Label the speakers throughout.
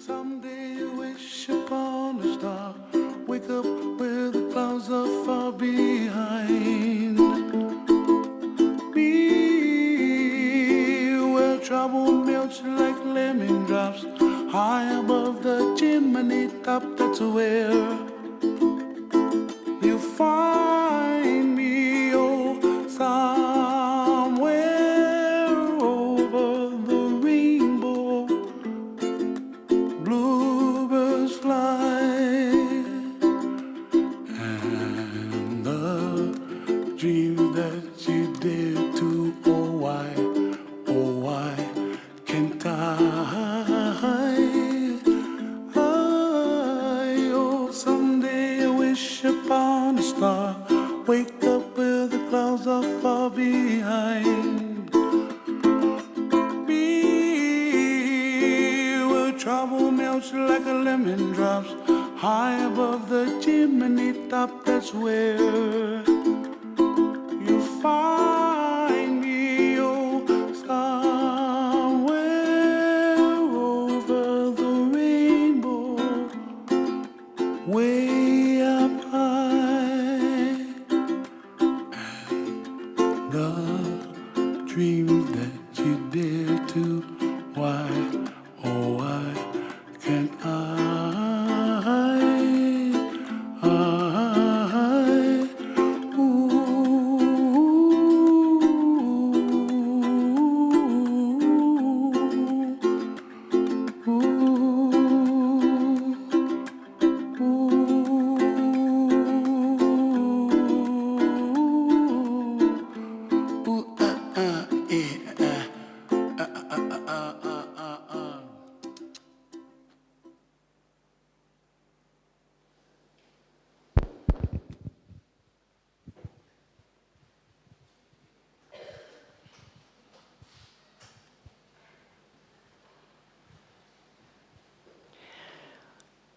Speaker 1: Someday you wish upon a star, wake up where the clouds are far behind me, where trouble melts like lemon drops, high above the chimney top. That's where you find me, oh, somewhere over the rainbow. Bluebirds fly, and the dream that you dare to, oh why can't oh, someday I wish upon a star, wake up where the clouds are far behind me, where trouble melts like a lemon drops, high above the chimney top. That's where you find me, oh, somewhere over the rainbow, way up high. And the dreams that you dare to, why, oh why can't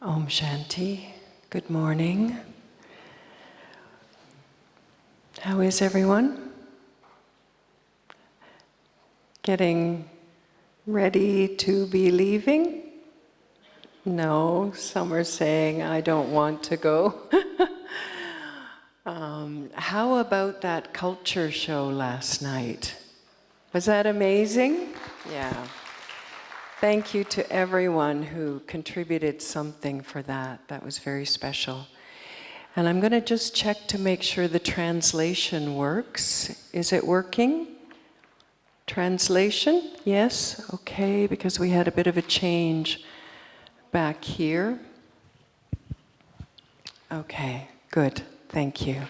Speaker 2: Om Shanti. Good morning. How is everyone? Getting ready to be leaving? No, some are saying, I don't want to go. How about that culture show last night? Was that amazing? Yeah. Thank you to everyone who contributed something for that. That was very special. And I'm going to just check to make sure the translation works. Is it working? Translation? Yes? Okay, because we had a bit of a change back here. Okay, good. Thank you.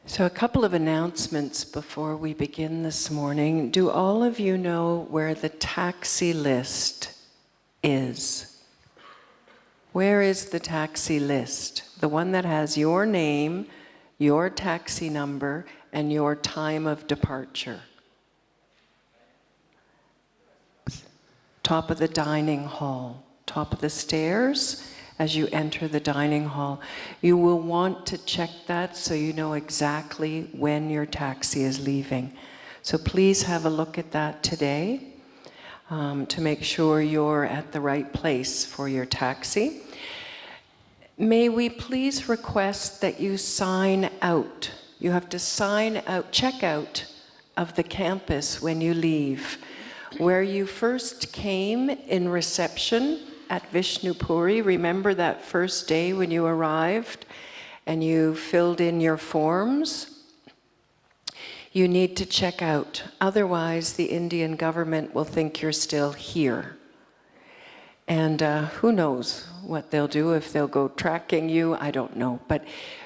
Speaker 2: So a couple of announcements before we begin this morning. Do all of you know where the taxi list is? Where is the taxi list? The one that has your name, your taxi number, and your time of departure. Top of the dining hall, top of the stairs. As you enter the dining hall, you will want to check that so you know exactly when your taxi is leaving. So please have a look at that today to make sure you're at the right place for your taxi. May we please request that you sign out. You have to sign out, check out of the campus when you leave. Where you first came in reception, at Vishnupuri, remember that first day when you arrived and you filled in your forms? You need to check out. Otherwise, the Indian government will think you're still here. And who knows what they'll do, if they'll go tracking you, I don't know. But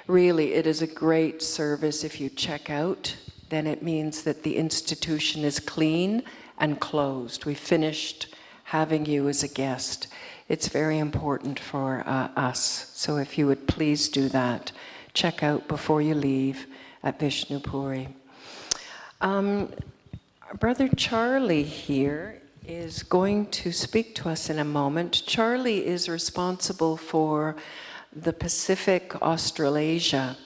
Speaker 2: really, it is a great service if you check out. Then it means that the institution is clean and closed. We finished having you as a guest. It's very important for us. So if you would please do that, check out before you leave at Vishnupuri. Brother Charlie here is going to speak to us in a moment. Charlie is responsible for the Pacific Australasia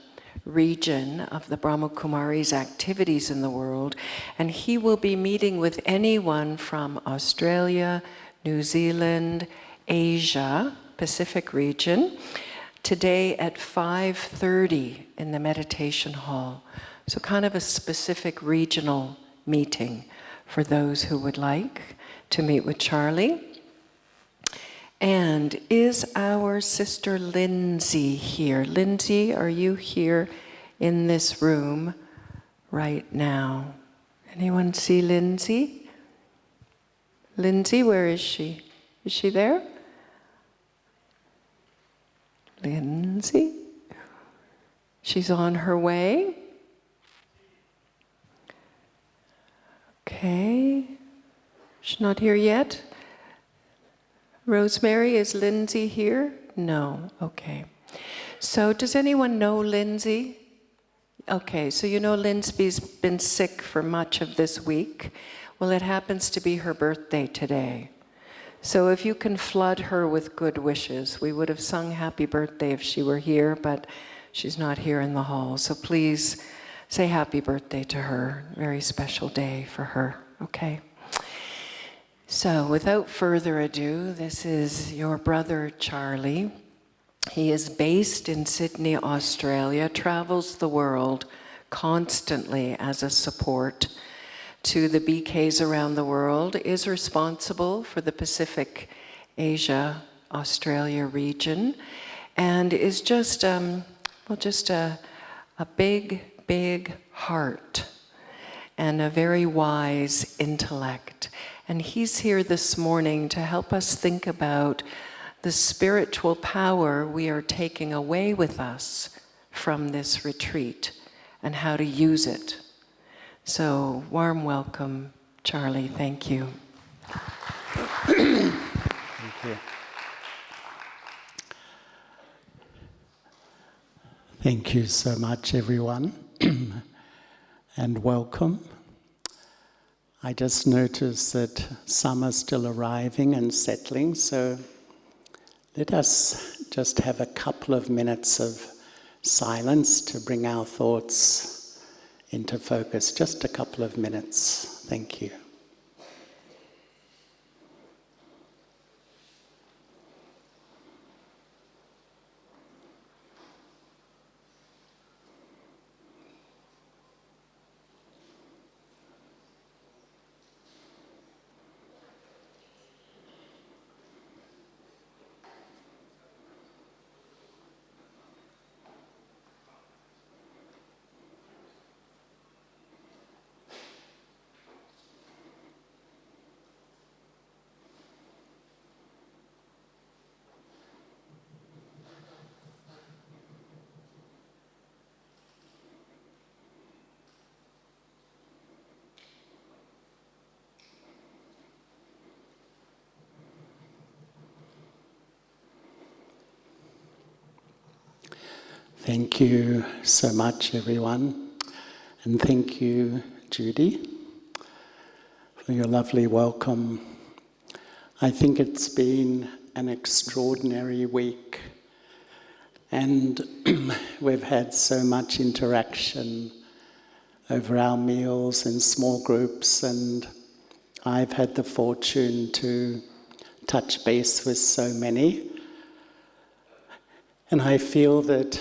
Speaker 2: region of the Brahma Kumaris' activities in the world, and he will be meeting with anyone from Australia, New Zealand, Asia, Pacific region, today at 5:30 in the meditation hall. So kind of a specific regional meeting for those who would like to meet with Charlie. And is our sister Lindsay here? Lindsay, are you here in this room right now? Anyone see Lindsay? Lindsay, where is she? Is she there? Lindsay? She's on her way. Okay. She's not here yet. Rosemary, is Lindsay here? No. Okay. So does anyone know Lindsay? Okay, so you know Lindsay's been sick for much of this week. Well, it happens to be her birthday today. So if you can flood her with good wishes, we would have sung happy birthday if she were here, but she's not here in the hall. So please say happy birthday to her. Very special day for her, okay? So without further ado, this is your brother Charlie. He is based in Sydney, Australia, travels the world constantly as a support to the BKs around the world, is responsible for the Pacific, Asia, Australia region, and is just a big heart and a very wise intellect. And he's here this morning to help us think about the spiritual power we are taking away with us from this retreat and how to use it. So, warm welcome, Charlie. Thank you.
Speaker 3: Thank you. Thank you so much, everyone, and welcome. I just noticed that some are still arriving and settling, so let us just have a couple of minutes of silence to bring our thoughts into focus. Just a couple of minutes. Thank you. Thank you so much, everyone. And thank you, Judy, for your lovely welcome. I think it's been an extraordinary week. And we've had so much interaction over our meals in small groups. And I've had the fortune to touch base with so many. And I feel that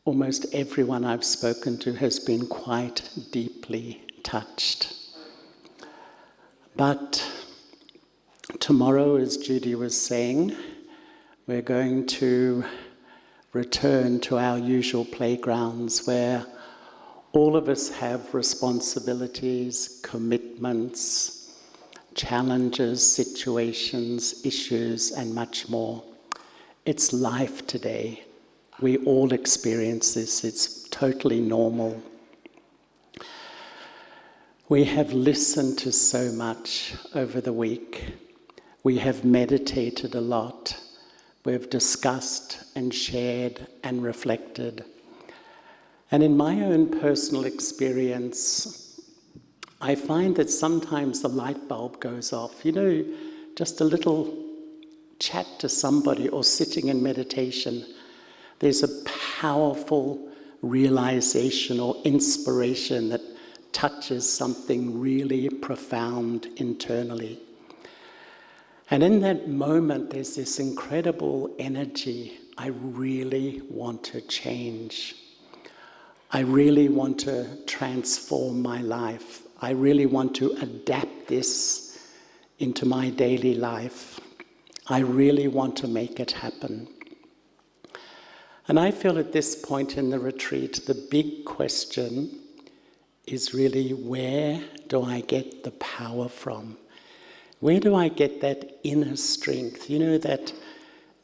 Speaker 3: almost everyone I've spoken to has been quite deeply touched. But tomorrow, as Judy was saying, we're going to return to our usual playgrounds where all of us have responsibilities, commitments, challenges, situations, issues, and much more. It's life today. We all experience this. It's totally normal. We have listened to so much over the week. We have meditated a lot. We've discussed and shared and reflected. And in my own personal experience, I find that sometimes the light bulb goes off. You know, just a little chat to somebody or sitting in meditation, there's a powerful realization or inspiration that touches something really profound internally. And in that moment, there's this incredible energy. I really want to change. I really want to transform my life. I really want to adapt this into my daily life. I really want to make it happen. And I feel at this point in the retreat, the big question is really, where do I get the power from? Where do I get that inner strength? You know, that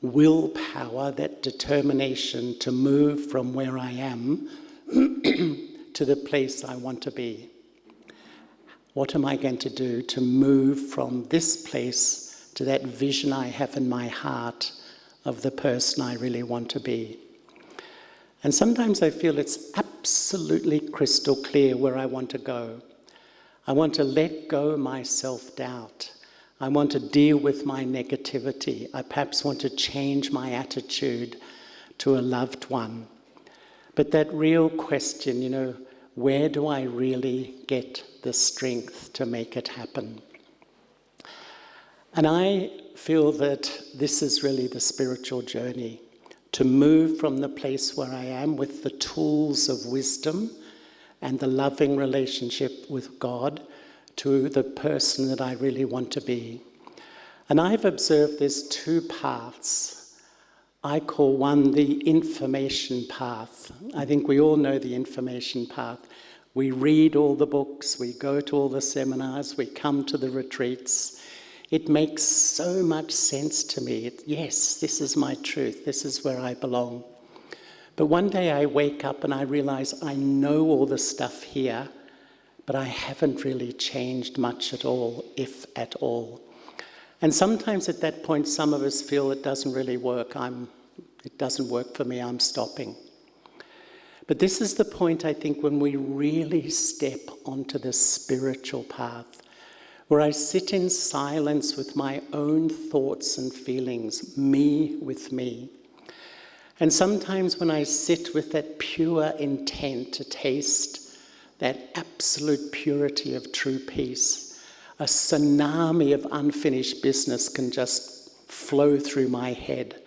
Speaker 3: willpower, that determination to move from where I am to the place I want to be. What am I going to do to move from this place to that vision I have in my heart of the person I really want to be? And sometimes I feel it's absolutely crystal clear where I want to go. I want to let go my self-doubt. I want to deal with my negativity. I perhaps want to change my attitude to a loved one. But that real question, you know, where do I really get the strength to make it happen? And I feel that this is really the spiritual journey, to move from the place where I am with the tools of wisdom and the loving relationship with God to the person that I really want to be. And I've observed there's two paths. I call one the information path. I think we all know the information path. We read all the books, we go to all the seminars, we come to the retreats. It makes so much sense to me. Yes, this is my truth, this is where I belong. But one day I wake up and I realize I know all the stuff here, but I haven't really changed much at all, if at all. And sometimes at that point, some of us feel it doesn't really work. It doesn't work for me, I'm stopping. But this is the point, I think, when we really step onto the spiritual path, where I sit in silence with my own thoughts and feelings, me with me. And sometimes when I sit with that pure intent to taste that absolute purity of true peace, a tsunami of unfinished business can just flow through my head.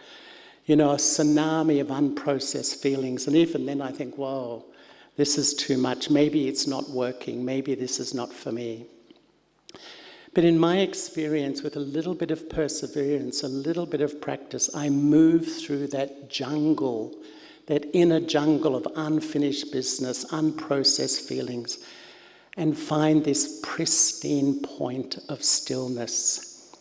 Speaker 3: You know, a tsunami of unprocessed feelings. And even then I think, whoa, this is too much. Maybe it's not working. Maybe this is not for me. But in my experience, with a little bit of perseverance, a little bit of practice, I move through that jungle, that inner jungle of unfinished business, unprocessed feelings, and find this pristine point of stillness.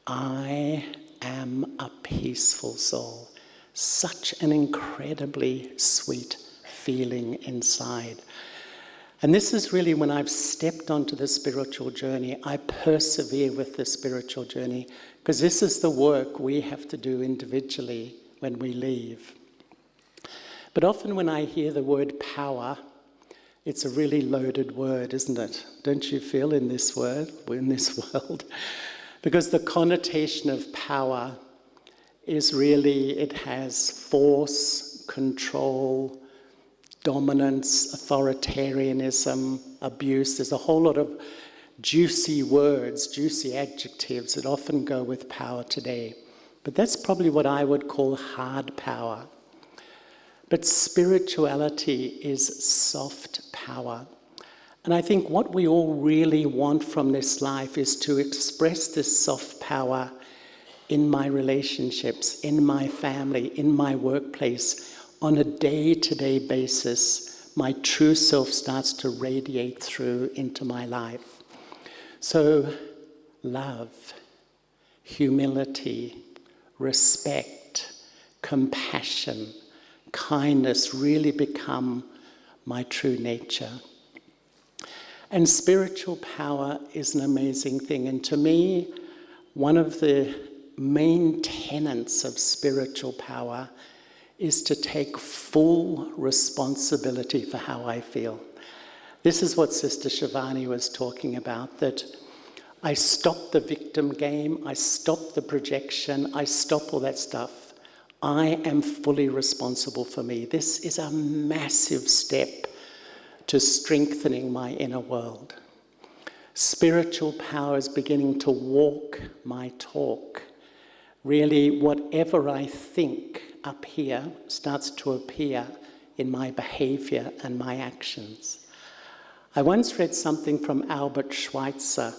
Speaker 3: I am a peaceful soul. Such an incredibly sweet feeling inside. And this is really when I've stepped onto the spiritual journey, I persevere with the spiritual journey, because this is the work we have to do individually when we leave. But often when I hear the word power, it's a really loaded word, isn't it? Don't you feel in this world? Because the connotation of power is really, it has force, control, dominance, authoritarianism, abuse. There's a whole lot of juicy words, juicy adjectives that often go with power today. But that's probably what I would call hard power. But spirituality is soft power. And I think what we all really want from this life is to express this soft power in my relationships, in my family, in my workplace. On a day-to-day basis, my true self starts to radiate through into my life. So love, humility, respect, compassion, kindness really become my true nature. And spiritual power is an amazing thing. And to me, one of the main tenets of spiritual power is to take full responsibility for how I feel. This is what Sister Shivani was talking about, that I stop the victim game, I stop the projection, I stop all that stuff. I am fully responsible for me. This is a massive step to strengthening my inner world. Spiritual power is beginning to walk my talk. Really, whatever I think up here starts to appear in my behavior and my actions. I once read something from Albert Schweitzer,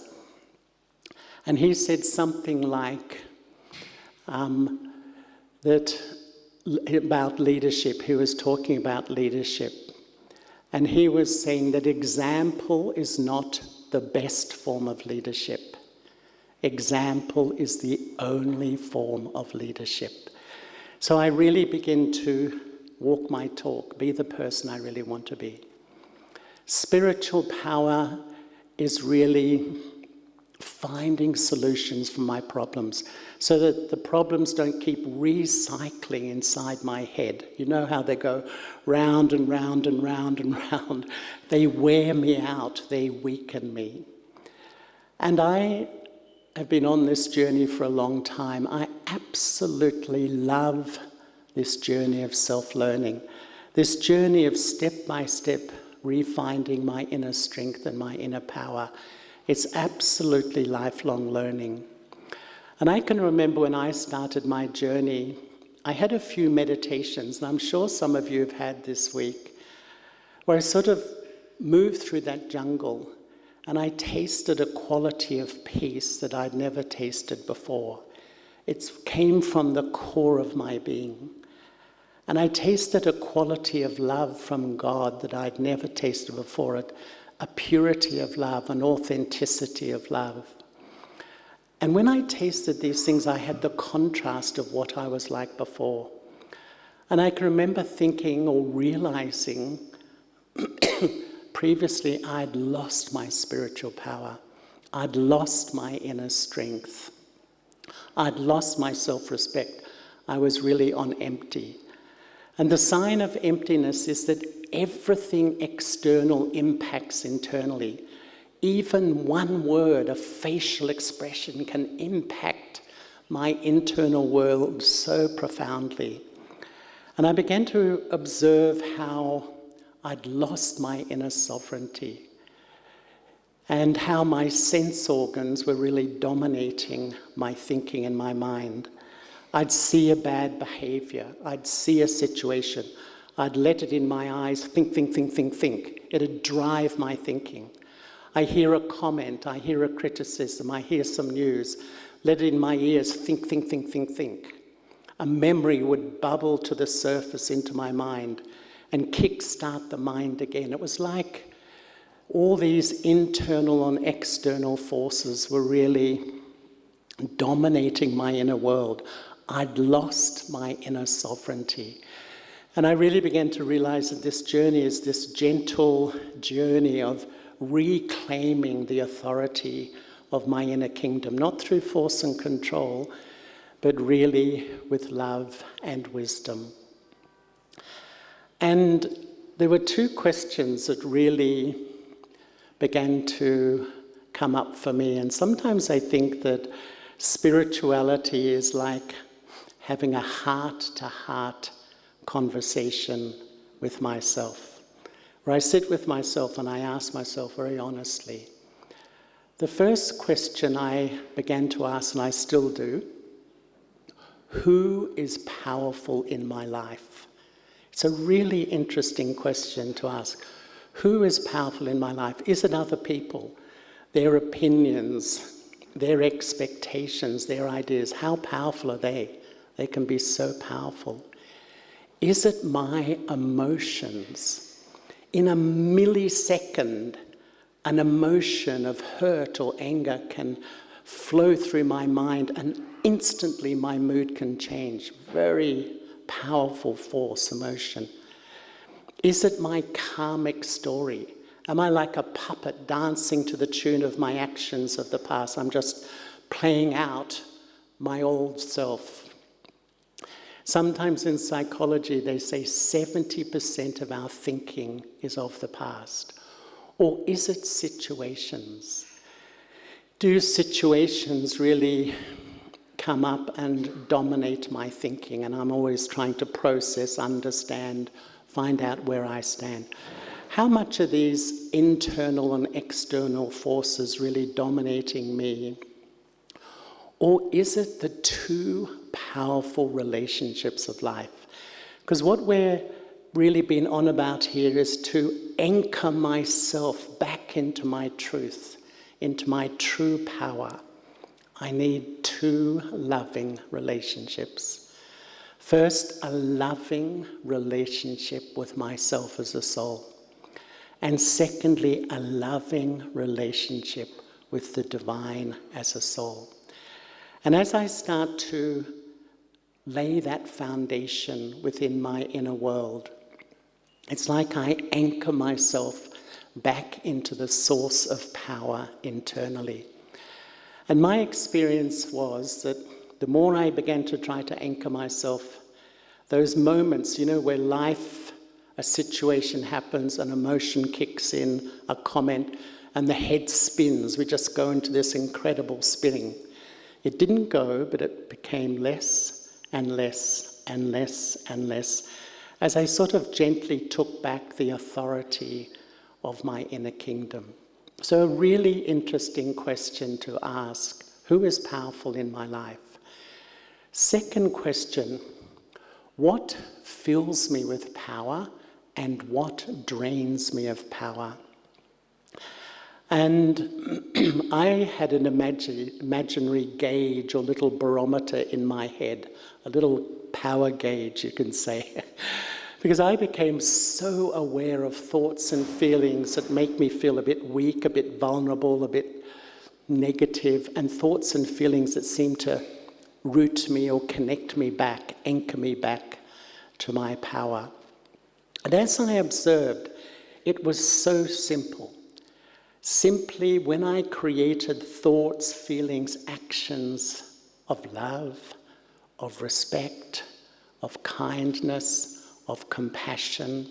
Speaker 3: and he said something like that about leadership. He was talking about leadership, and he was saying that example is not the best form of leadership. Example is the only form of leadership. So I really begin to walk my talk, be the person I really want to be. Spiritual power is really finding solutions for my problems so that the problems don't keep recycling inside my head. You know how they go round and round and round and round. They wear me out, they weaken me. And I have been on this journey for a long time. I absolutely love this journey of self-learning, this journey of step-by-step refinding my inner strength and my inner power. It's absolutely lifelong learning. And I can remember when I started my journey, I had a few meditations, and I'm sure some of you have had this week, where I sort of moved through that jungle and I tasted a quality of peace that I'd never tasted before. It came from the core of my being. And I tasted a quality of love from God that I'd never tasted before, a purity of love, an authenticity of love. And when I tasted these things, I had the contrast of what I was like before. And I can remember thinking or realizing previously I'd lost my spiritual power. I'd lost my inner strength. I'd lost my self-respect. I was really on empty. And the sign of emptiness is that everything external impacts internally. Even one word, a facial expression, can impact my internal world so profoundly. And I began to observe how I'd lost my inner sovereignty and how my sense organs were really dominating my thinking and my mind. I'd see a bad behavior. I'd see a situation. I'd let it in my eyes, think. It'd drive my thinking. I hear a comment, I hear a criticism, I hear some news. Let it in my ears, think. A memory would bubble to the surface into my mind and kickstart the mind again. It was like all these internal and external forces were really dominating my inner world. I'd lost my inner sovereignty. And I really began to realize that this journey is this gentle journey of reclaiming the authority of my inner kingdom, not through force and control, but really with love and wisdom. And there were two questions that really began to come up for me. And sometimes I think that spirituality is like having a heart-to-heart conversation with myself, where I sit with myself and I ask myself very honestly. The first question I began to ask, and I still do, who is powerful in my life? It's a really interesting question to ask. Who is powerful in my life? Is it other people? Their opinions, their expectations, their ideas, how powerful are they? They can be so powerful. Is it my emotions? In a millisecond, an emotion of hurt or anger can flow through my mind and instantly my mood can change. Very powerful force, emotion. Is it my karmic story? Am I like a puppet dancing to the tune of my actions of the past? I'm just playing out my old self. Sometimes in psychology they say 70% of our thinking is of the past. Or is it situations? Do situations really come up and dominate my thinking? And I'm always trying to process, understand, find out where I stand. how much are these internal and external forces really dominating me? Or is it the two powerful relationships of life? Because what we're really been on about here is to anchor myself back into my truth, into my true power. I need two loving relationships. First, a loving relationship with myself as a soul. And secondly, a loving relationship with the divine as a soul. And as I start to lay that foundation within my inner world, it's like I anchor myself back into the source of power internally. And my experience was that the more I began to try to anchor myself, those moments, where life, a situation happens, an emotion kicks in, a comment, and the head spins. We just go into this incredible spinning. It didn't go, but it became less and less and less and less as I sort of gently took back the authority of my inner kingdom. So a really interesting question to ask: who is powerful in my life? Second question, what fills me with power and what drains me of power? And I had an imaginary gauge or little barometer in my head, a little power gauge, you can say, because I became so aware of thoughts and feelings that make me feel a bit weak, a bit vulnerable, a bit negative, and thoughts and feelings that seem to root me or connect me back, anchor me back to my power. And as I observed, it was so simple. Simply, when I created thoughts, feelings, actions of love, of respect, of kindness, of compassion,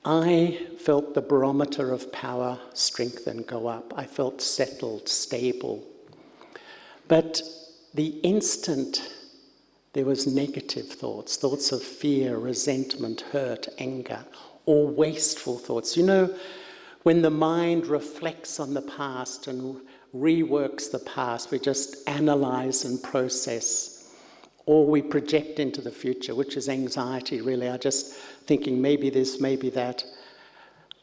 Speaker 3: I felt the barometer of power strengthen, go up. I felt settled, stable. But the instant there was negative thoughts, thoughts of fear, resentment, hurt, anger, or wasteful thoughts. When the mind reflects on the past and reworks the past, we just analyze and process, or we project into the future, which is anxiety, really. I just thinking maybe this, maybe that.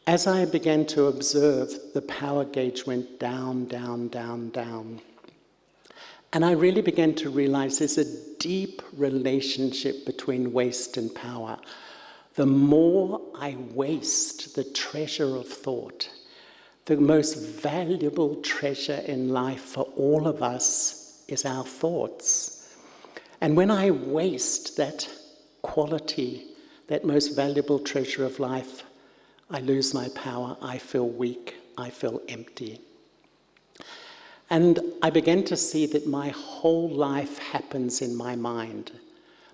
Speaker 3: As I began to observe, the power gauge went down, down, down, down. And I really began to realize there's a deep relationship between waste and power. The more I waste the treasure of thought, the most valuable treasure in life for all of us is our thoughts. And when I waste that quality, that most valuable treasure of life, I lose my power, I feel weak, I feel empty. And I began to see that my whole life happens in my mind.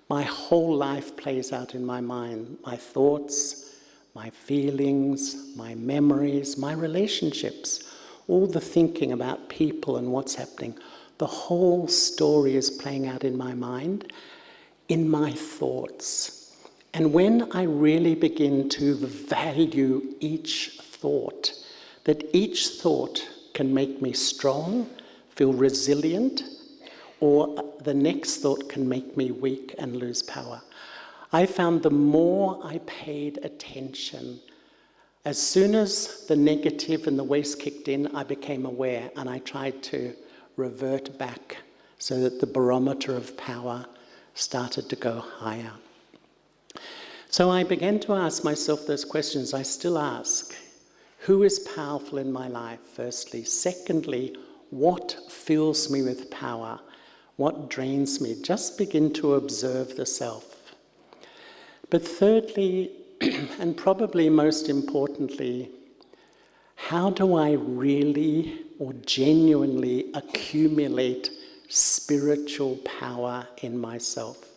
Speaker 3: My whole life plays out in my mind. My thoughts, my feelings, my memories, my relationships, all the thinking about people and what's happening. The whole story is playing out in my mind, in my thoughts. And when I really begin to value each thought, that each thought can make me strong, feel resilient, or the next thought can make me weak and lose power. I found the more I paid attention, as soon as the negative and the waste kicked in, I became aware and I tried to revert back so that the barometer of power started to go higher. So I began to ask myself those questions I still ask. Who is powerful in my life, firstly? Secondly, what fills me with power? What drains me? Just begin to observe the self. But thirdly, and probably most importantly, how do I really or genuinely accumulate spiritual power in myself?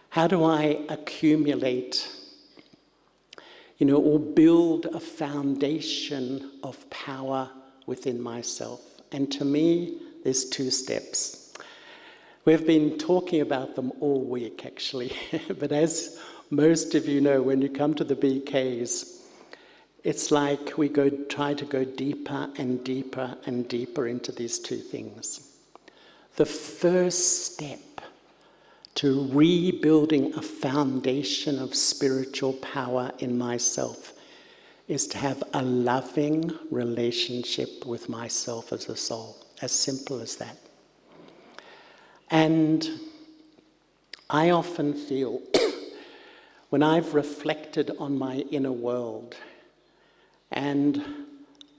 Speaker 3: How do I accumulate, or build a foundation of power within myself? And to me, there's 2 steps. We've been talking about them all week, actually. But as most of you know, when you come to the BKs, it's like we try to go deeper and deeper and deeper into these two things. The first step to rebuilding a foundation of spiritual power in myself is to have a loving relationship with myself as a soul. As simple as that. And I often feel when I've reflected on my inner world, and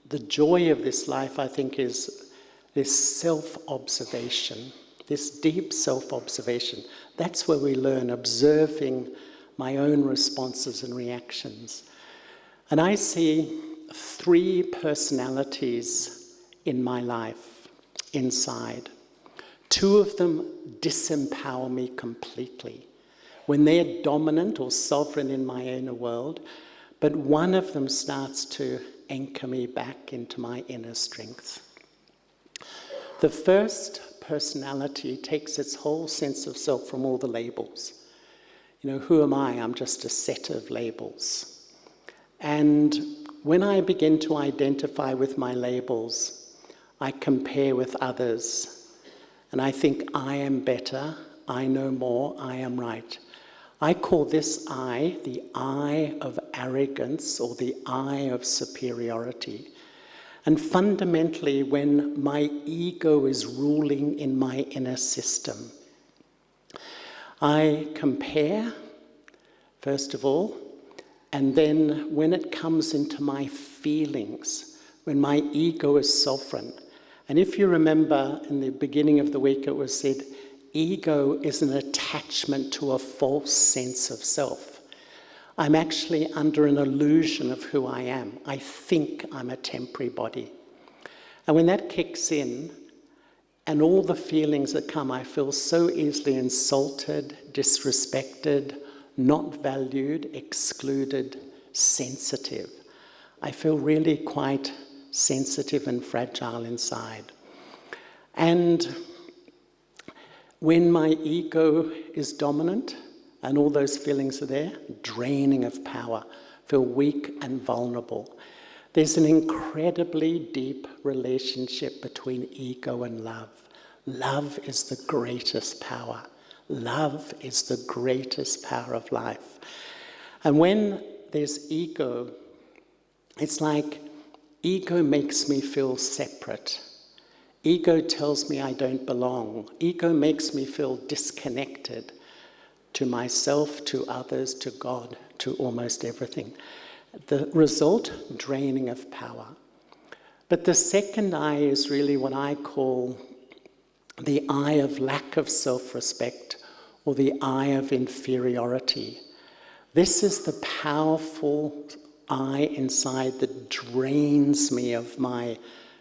Speaker 3: the joy of this life, I think, is this self-observation, this deep self-observation. That's where we learn, observing my own responses and reactions. And I see 3 personalities in my life, inside. 2 of them disempower me completely when they're dominant or sovereign in my inner world, but one of them starts to anchor me back into my inner strength. The first personality takes its whole sense of self from all the labels. Who am I? I'm just a set of labels. And when I begin to identify with my labels, I compare with others. And I think I am better, I know more, I am right. I call this I the I of arrogance or the I of superiority. And fundamentally, when my ego is ruling in my inner system, I compare, first of all, and then when it comes into my feelings, when my ego is sovereign. And if you remember in the beginning of the week, it was said, ego is an attachment to a false sense of self. I'm actually under an illusion of who I am. I think I'm a temporary body. And when that kicks in, and all the feelings that come, I feel so easily insulted, disrespected, not valued, excluded, sensitive. I feel really quite sensitive and fragile inside. And when my ego is dominant and all those feelings are there, draining of power, feel weak and vulnerable. There's an incredibly deep relationship between ego and love. Love is the greatest power. Love is the greatest power of life. And when there's ego, it's like ego makes me feel separate. Ego tells me I don't belong. Ego makes me feel disconnected to myself, to others, to God, to almost everything. The result, draining of power. But the second I is really what I call the I of lack of self-respect, or the I of inferiority. This is the powerful I inside that drains me of my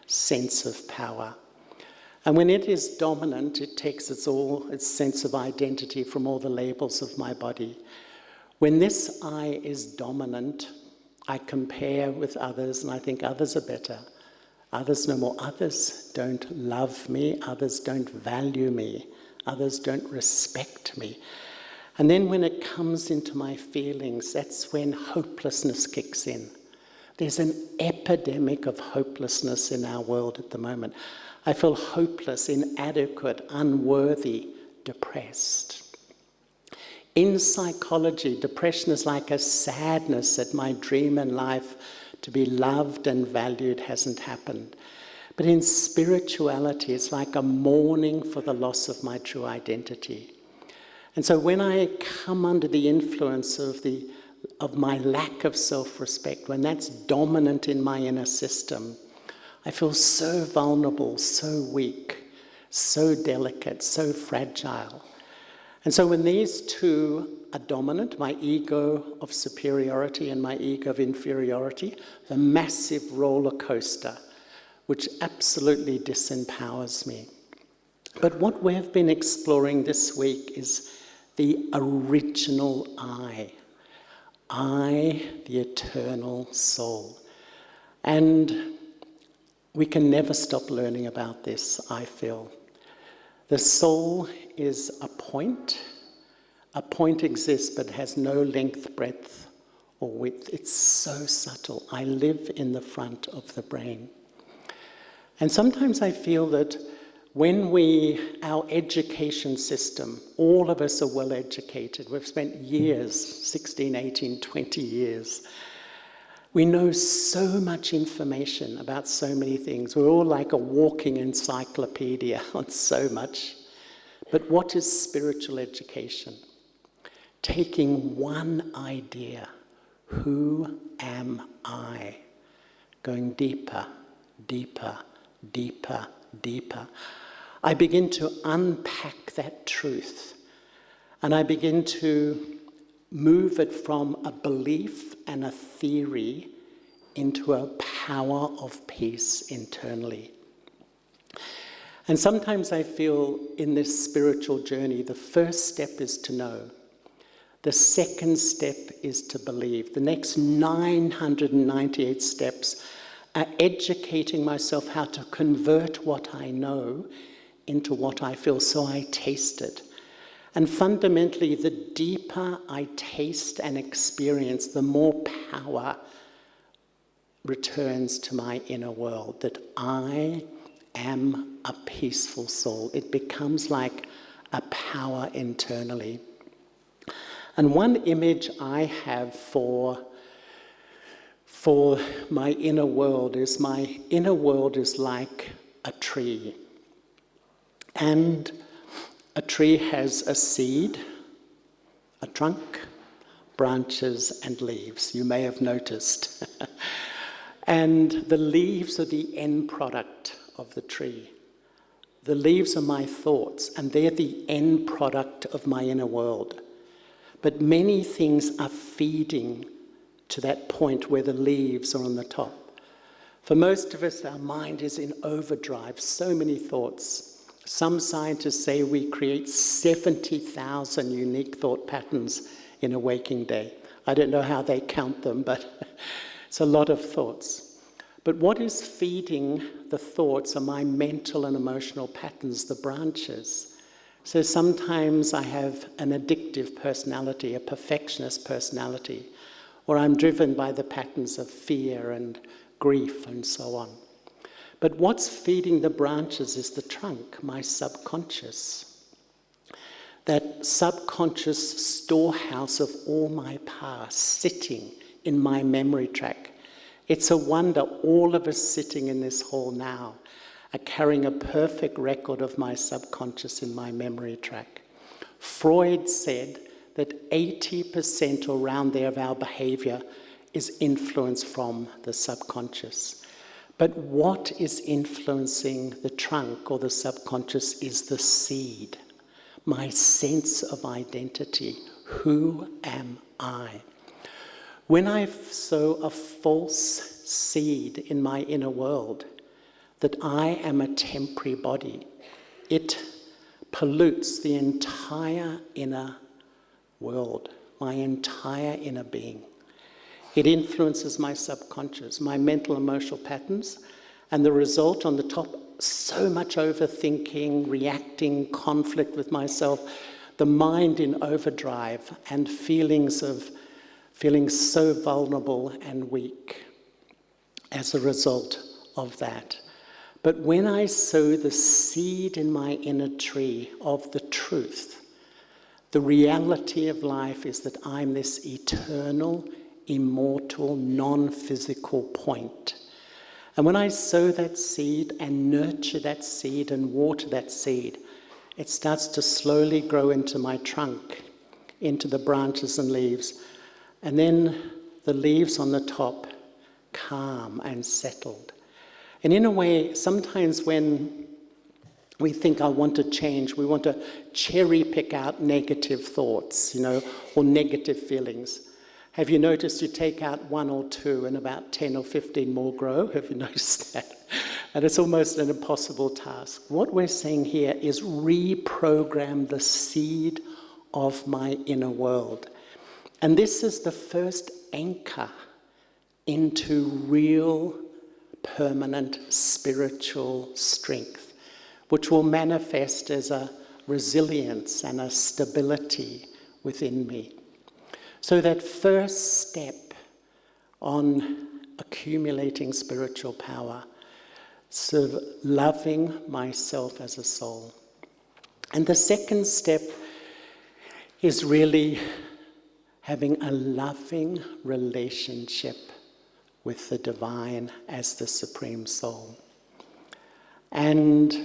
Speaker 3: sense of power. And when it is dominant, it takes its sense of identity from all the labels of my body. When this I is dominant, I compare with others and I think others are better. Others know more. Others don't love me. Others don't value me. Others don't respect me. And then when it comes into my feelings, that's when hopelessness kicks in. There's an epidemic of hopelessness in our world at the moment. I feel hopeless, inadequate, unworthy, depressed. In psychology, depression is like a sadness that my dream in life to be loved and valued hasn't happened. But in spirituality, it's like a mourning for the loss of my true identity. And so when I come under the influence of my lack of self-respect, when that's dominant in my inner system, I feel so vulnerable, so weak, so delicate, so fragile. And so when these two are dominant, my ego of superiority and my ego of inferiority, the massive roller coaster, which absolutely disempowers me. But what we've been exploring this week is the original I, the eternal soul. And we can never stop learning about this, I feel. The soul is a point. A point exists but has no length, breadth, or width. It's so subtle. I live in the front of the brain. And sometimes I feel that when our education system, all of us are well educated. We've spent years, 16, 18, 20 years. We know so much information about so many things. We're all like a walking encyclopedia on so much. But what is spiritual education? Taking one idea, who am I? Going deeper, deeper, deeper, deeper. I begin to unpack that truth, and I begin to move it from a belief and a theory into a power of peace internally. And sometimes I feel in this spiritual journey, the first step is to know. The second step is to believe. The next 998 steps are educating myself how to convert what I know into what I feel, so I taste it. And fundamentally, the deeper I taste and experience, the more power returns to my inner world, that I am a peaceful soul. It becomes like a power internally. And one image I have for my inner world is like a tree. And a tree has a seed, a trunk, branches, and leaves. You may have noticed. And the leaves are the end product of the tree. The leaves are my thoughts, and they're the end product of my inner world. But many things are feeding to that point where the leaves are on the top. For most of us, our mind is in overdrive, so many thoughts. Some scientists say we create 70,000 unique thought patterns in a waking day. I don't know how they count them, but it's a lot of thoughts. But what is feeding the thoughts are my mental and emotional patterns, the branches. So sometimes I have an addictive personality, a perfectionist personality, or I'm driven by the patterns of fear and grief and so on. But what's feeding the branches is the trunk, my subconscious. That subconscious storehouse of all my past sitting in my memory track. It's a wonder all of us sitting in this hall now are carrying a perfect record of my subconscious in my memory track. Freud said that 80% or around there of our behavior is influenced from the subconscious. But what is influencing the trunk or the subconscious is the seed, my sense of identity. Who am I? When I sow a false seed in my inner world, that I am a temporary body, it pollutes the entire inner world, my entire inner being. It influences my subconscious, my mental, emotional patterns, and the result on the top, so much overthinking, reacting, conflict with myself, the mind in overdrive, and feeling so vulnerable and weak as a result of that. But when I sow the seed in my inner tree of the truth, the reality of life is that I'm this eternal, immortal, non-physical point. And when I sow that seed and nurture that seed and water that seed, it starts to slowly grow into my trunk, into the branches and leaves. And then the leaves on the top, calm and settled. And in a way, sometimes when we think I want to change, we want to cherry pick out negative thoughts, or negative feelings. Have you noticed you take out one or two and about 10 or 15 more grow? Have you noticed that? And it's almost an impossible task. What we're saying here is reprogram the seed of my inner world. And this is the first anchor into real, permanent spiritual strength, which will manifest as a resilience and a stability within me. So that first step on accumulating spiritual power, sort of loving myself as a soul. And the second step is really having a loving relationship with the divine as the Supreme Soul. And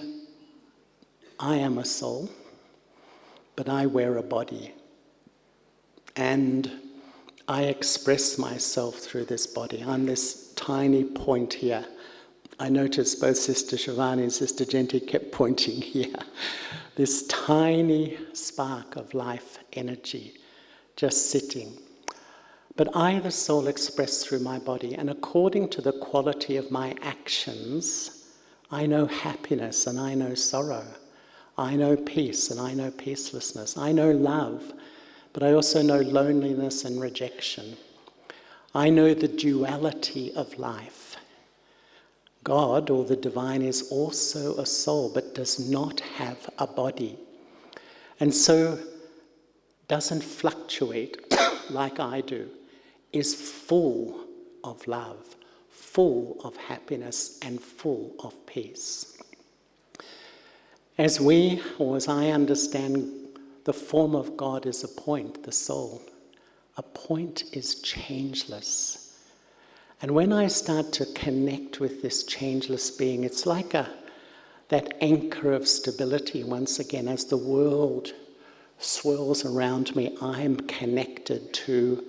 Speaker 3: I am a soul, but I wear a body. And I express myself through this body. I'm this tiny point here. I noticed both Sister Shivani and Sister Genti kept pointing here. This tiny spark of life energy just sitting. But I, the soul, express through my body, and according to the quality of my actions, I know happiness and I know sorrow. I know peace and I know peacelessness. I know love, but I also know loneliness and rejection. I know the duality of life. God, or the divine, is also a soul, but does not have a body. And so doesn't fluctuate like I do, is full of love, full of happiness, and full of peace. As we, or as I understand, the form of God is a point, the soul. A point is changeless. And when I start to connect with this changeless being, it's like that anchor of stability once again. As the world swirls around me, I'm connected to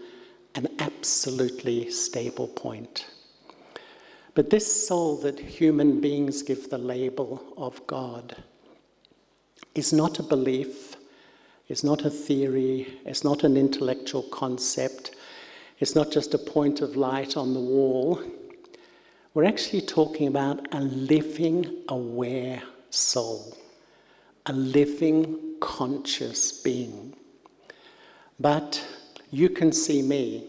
Speaker 3: an absolutely stable point. But this soul that human beings give the label of God is not a belief, is not a theory, it's not an intellectual concept, it's not just a point of light on the wall. We're actually talking about a living, aware soul, a living, conscious being. But you can see me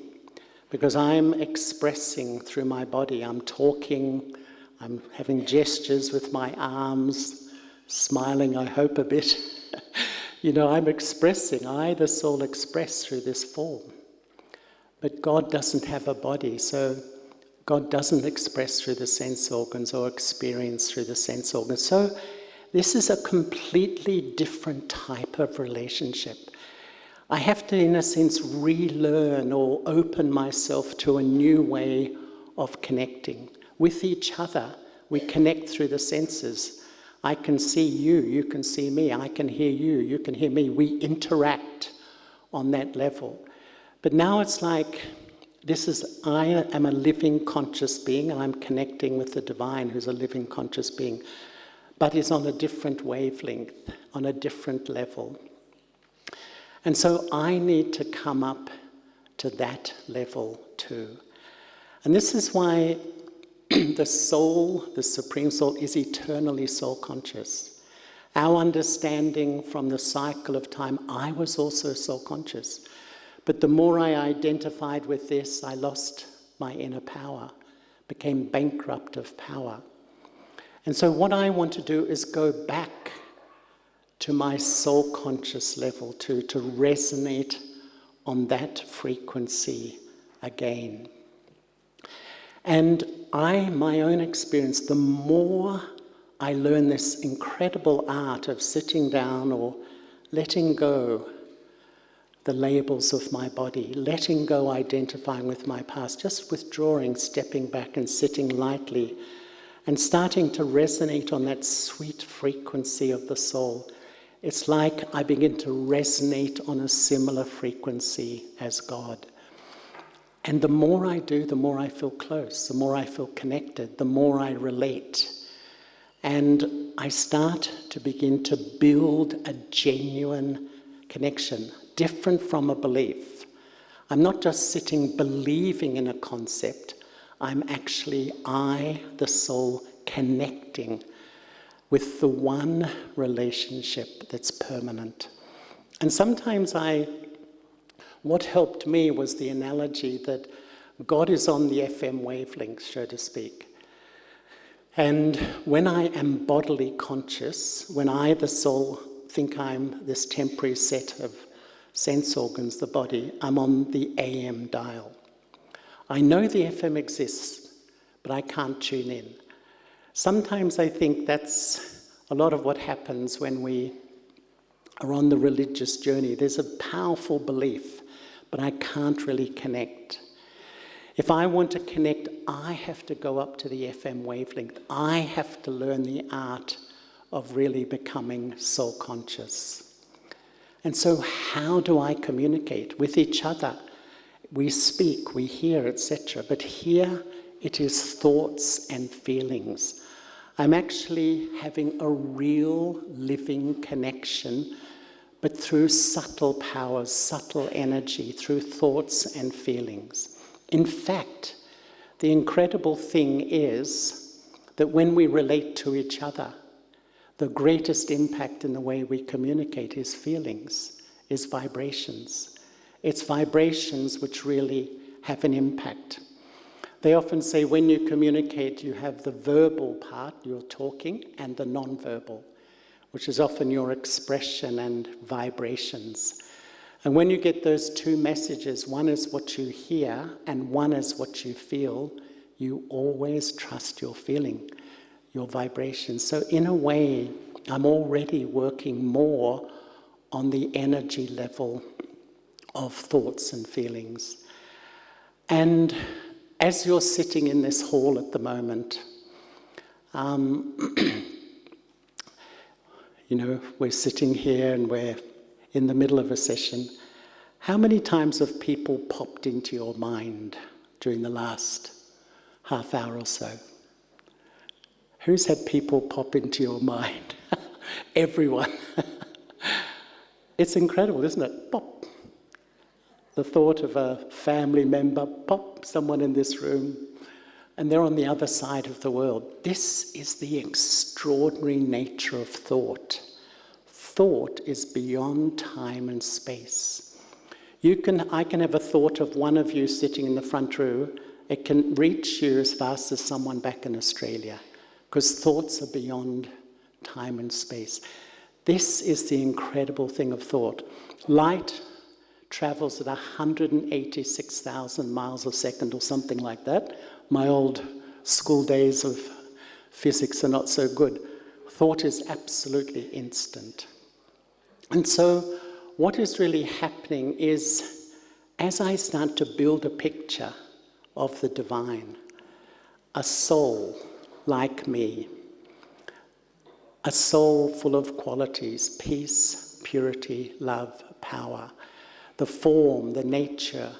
Speaker 3: because I'm expressing through my body. I'm talking, I'm having gestures with my arms, smiling, I hope, a bit. I'm expressing. I, the soul, express through this form. But God doesn't have a body, so God doesn't express through the sense organs or experience through the sense organs. So this is a completely different type of relationship. I have to, in a sense, relearn or open myself to a new way of connecting. With each other, we connect through the senses. I can see you, you can see me. I can hear you, you can hear me. We interact on that level. But now it's like, I am a living conscious being, and I'm connecting with the divine, who's a living conscious being, but is on a different wavelength, on a different level. And so I need to come up to that level too. And this is why the soul, the Supreme Soul, is eternally soul conscious. Our understanding from the cycle of time, I was also soul conscious. But the more I identified with this, I lost my inner power, became bankrupt of power. And so what I want to do is go back to my soul conscious level, to resonate on that frequency again. And my own experience, the more I learn this incredible art of sitting down or letting go the labels of my body, letting go identifying with my past, just withdrawing, stepping back and sitting lightly and starting to resonate on that sweet frequency of the soul. It's like I begin to resonate on a similar frequency as God. And the more I do, the more I feel close, the more I feel connected, the more I relate. And I start to begin to build a genuine connection, different from a belief. I'm not just sitting believing in a concept. I'm actually, the soul, connecting with the one relationship that's permanent. And sometimes what helped me was the analogy that God is on the FM wavelength, so to speak. And when I am bodily conscious, when I, the soul, think I'm this temporary set of sense organs, the body, I'm on the AM dial. I know the FM exists, but I can't tune in. Sometimes I think that's a lot of what happens when we are on the religious journey. There's a powerful belief, but I can't really connect. If I want to connect, I have to go up to the FM wavelength. I have to learn the art of really becoming soul conscious. And so how do I communicate with each other? We speak, we hear, etc. But here it is thoughts and feelings. I'm actually having a real living connection, but through subtle powers, subtle energy, through thoughts and feelings. In fact, the incredible thing is that when we relate to each other, the greatest impact in the way we communicate is feelings, is vibrations. It's vibrations which really have an impact. They often say when you communicate, you have the verbal part, you're talking, and the non-verbal, which is often your expression and vibrations. And when you get those two messages, one is what you hear and one is what you feel, you always trust your feeling, your vibrations. So in a way, I'm already working more on the energy level of thoughts and feelings. And as you're sitting in this hall at the moment, we're sitting here and we're in the middle of a session. How many times have people popped into your mind during the last half hour or so? Who's had people pop into your mind? Everyone. It's incredible, isn't it? Pop. The thought of a family member, pop, someone in this room, and they're on the other side of the world. This is the extraordinary nature of thought. Thought is beyond time and space. I can have a thought of one of you sitting in the front row. It can reach you as fast as someone back in Australia, because thoughts are beyond time and space. This is the incredible thing of thought. Light travels at 186,000 miles a second or something like that. My old school days of physics are not so good. Thought is absolutely instant. And so what is really happening is, as I start to build a picture of the divine, a soul like me, a soul full of qualities, peace, purity, love, power, the form, the nature.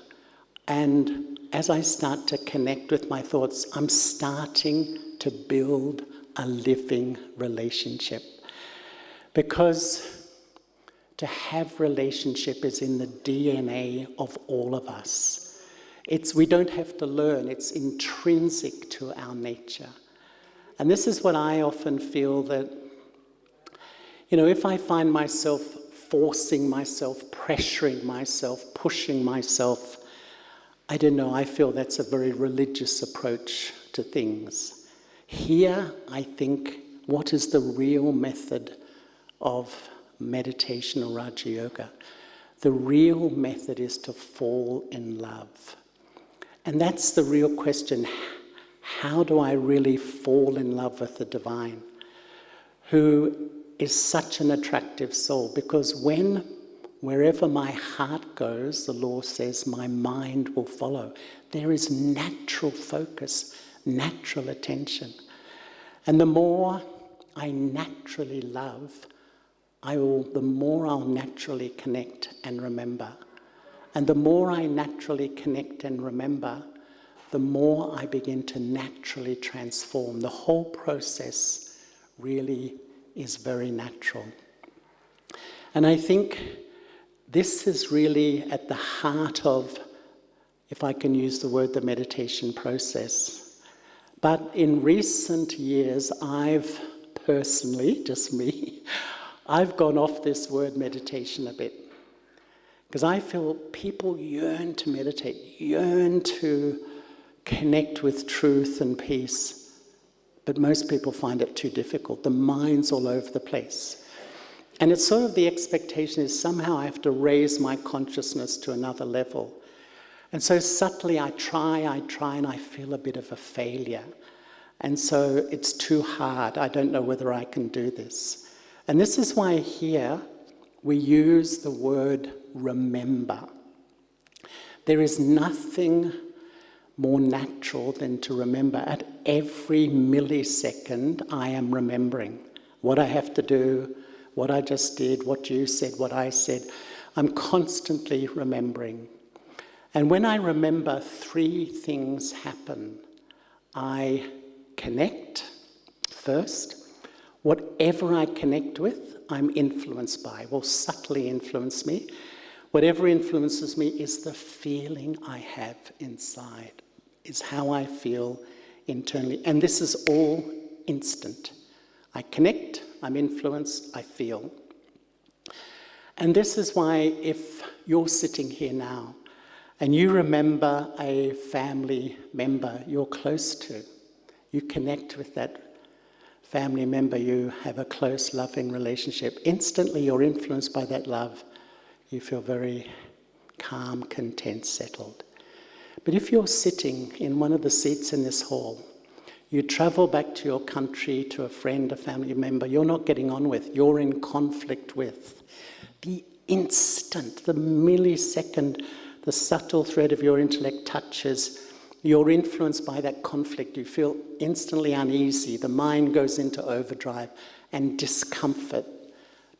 Speaker 3: And as I start to connect with my thoughts, I'm starting to build a living relationship. Because to have relationship is in the DNA of all of us. We don't have to learn, it's intrinsic to our nature. And this is what I often feel that, if I find myself forcing myself, pressuring myself, pushing myself, I don't know, I feel that's a very religious approach to things. Here, I think, what is the real method of meditation or Raja Yoga? The real method is to fall in love. And that's the real question. How do I really fall in love with the divine, who is such an attractive soul? Because wherever my heart goes, the law says my mind will follow. There is natural focus, natural attention. And the more I naturally love, the more I'll naturally connect and remember. And the more I naturally connect and remember, the more I begin to naturally transform. The whole process really is very natural. And I think this is really at the heart of, if I can use the word, the meditation process. But in recent years, I've personally, just me, I've gone off this word meditation a bit. Because I feel people yearn to meditate, yearn to connect with truth and peace. But most people find it too difficult. The mind's all over the place. And it's sort of the expectation is somehow I have to raise my consciousness to another level. And so subtly I try, and I feel a bit of a failure. And so it's too hard. I don't know whether I can do this. And this is why here we use the word remember. There is nothing more natural than to remember. At every millisecond, I am remembering what I have to do, what I just did, what you said, what I said. I'm constantly remembering. And when I remember, three things happen. I connect first. Whatever I connect with, I'm influenced by, will subtly influence me. Whatever influences me is the feeling I have inside, is how I feel internally. And this is all instant. I connect, I'm influenced, I feel. And this is why if you're sitting here now and you remember a family member you're close to, you connect with that family member, you have a close, loving relationship, instantly you're influenced by that love. You feel very calm, content, settled. But if you're sitting in one of the seats in this hall, you travel back to your country, to a friend, a family member you're not getting on with, you're in conflict with, the instant, the millisecond, the subtle thread of your intellect touches, you're influenced by that conflict. You feel instantly uneasy. The mind goes into overdrive and discomfort,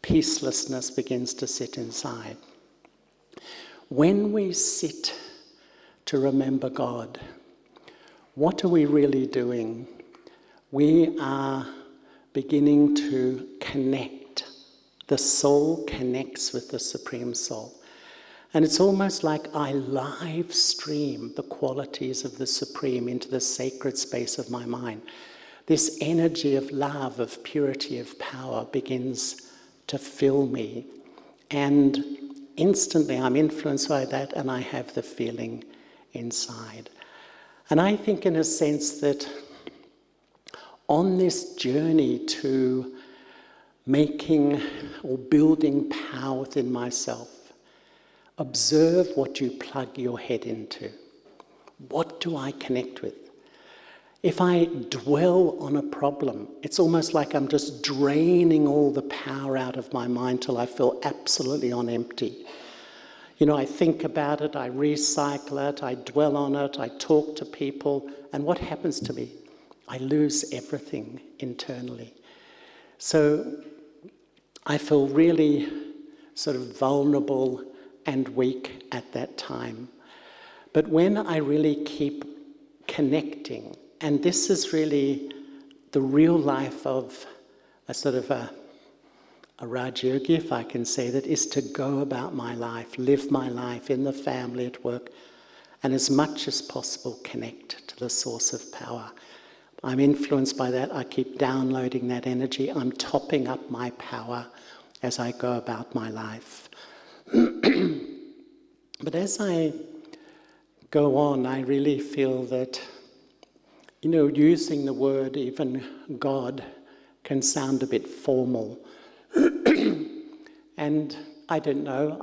Speaker 3: peacelessness begins to sit inside. When we sit to remember God, what are we really doing? We are beginning to connect. The soul connects with the Supreme Soul. And it's almost like I live stream the qualities of the Supreme into the sacred space of my mind. This energy of love, of purity, of power begins to fill me. And instantly I'm influenced by that and I have the feeling inside. And I think in a sense that on this journey to making or building power within myself, observe what you plug your head into. What do I connect with? If I dwell on a problem, it's almost like I'm just draining all the power out of my mind till I feel absolutely on empty. You know, I think about it, I recycle it, I dwell on it, I talk to people, and what happens to me? I lose everything internally. So I feel really sort of vulnerable and weak at that time. But when I really keep connecting, and this is really the real life of a sort of a Raj Yogi, if I can say that, is to go about my life, live my life in the family, at work, and as much as possible connect to the source of power. I'm influenced by that. I keep downloading that energy. I'm topping up my power as I go about my life. But as I go on, I really feel that, you know, using the word even God can sound a bit formal. And I don't know,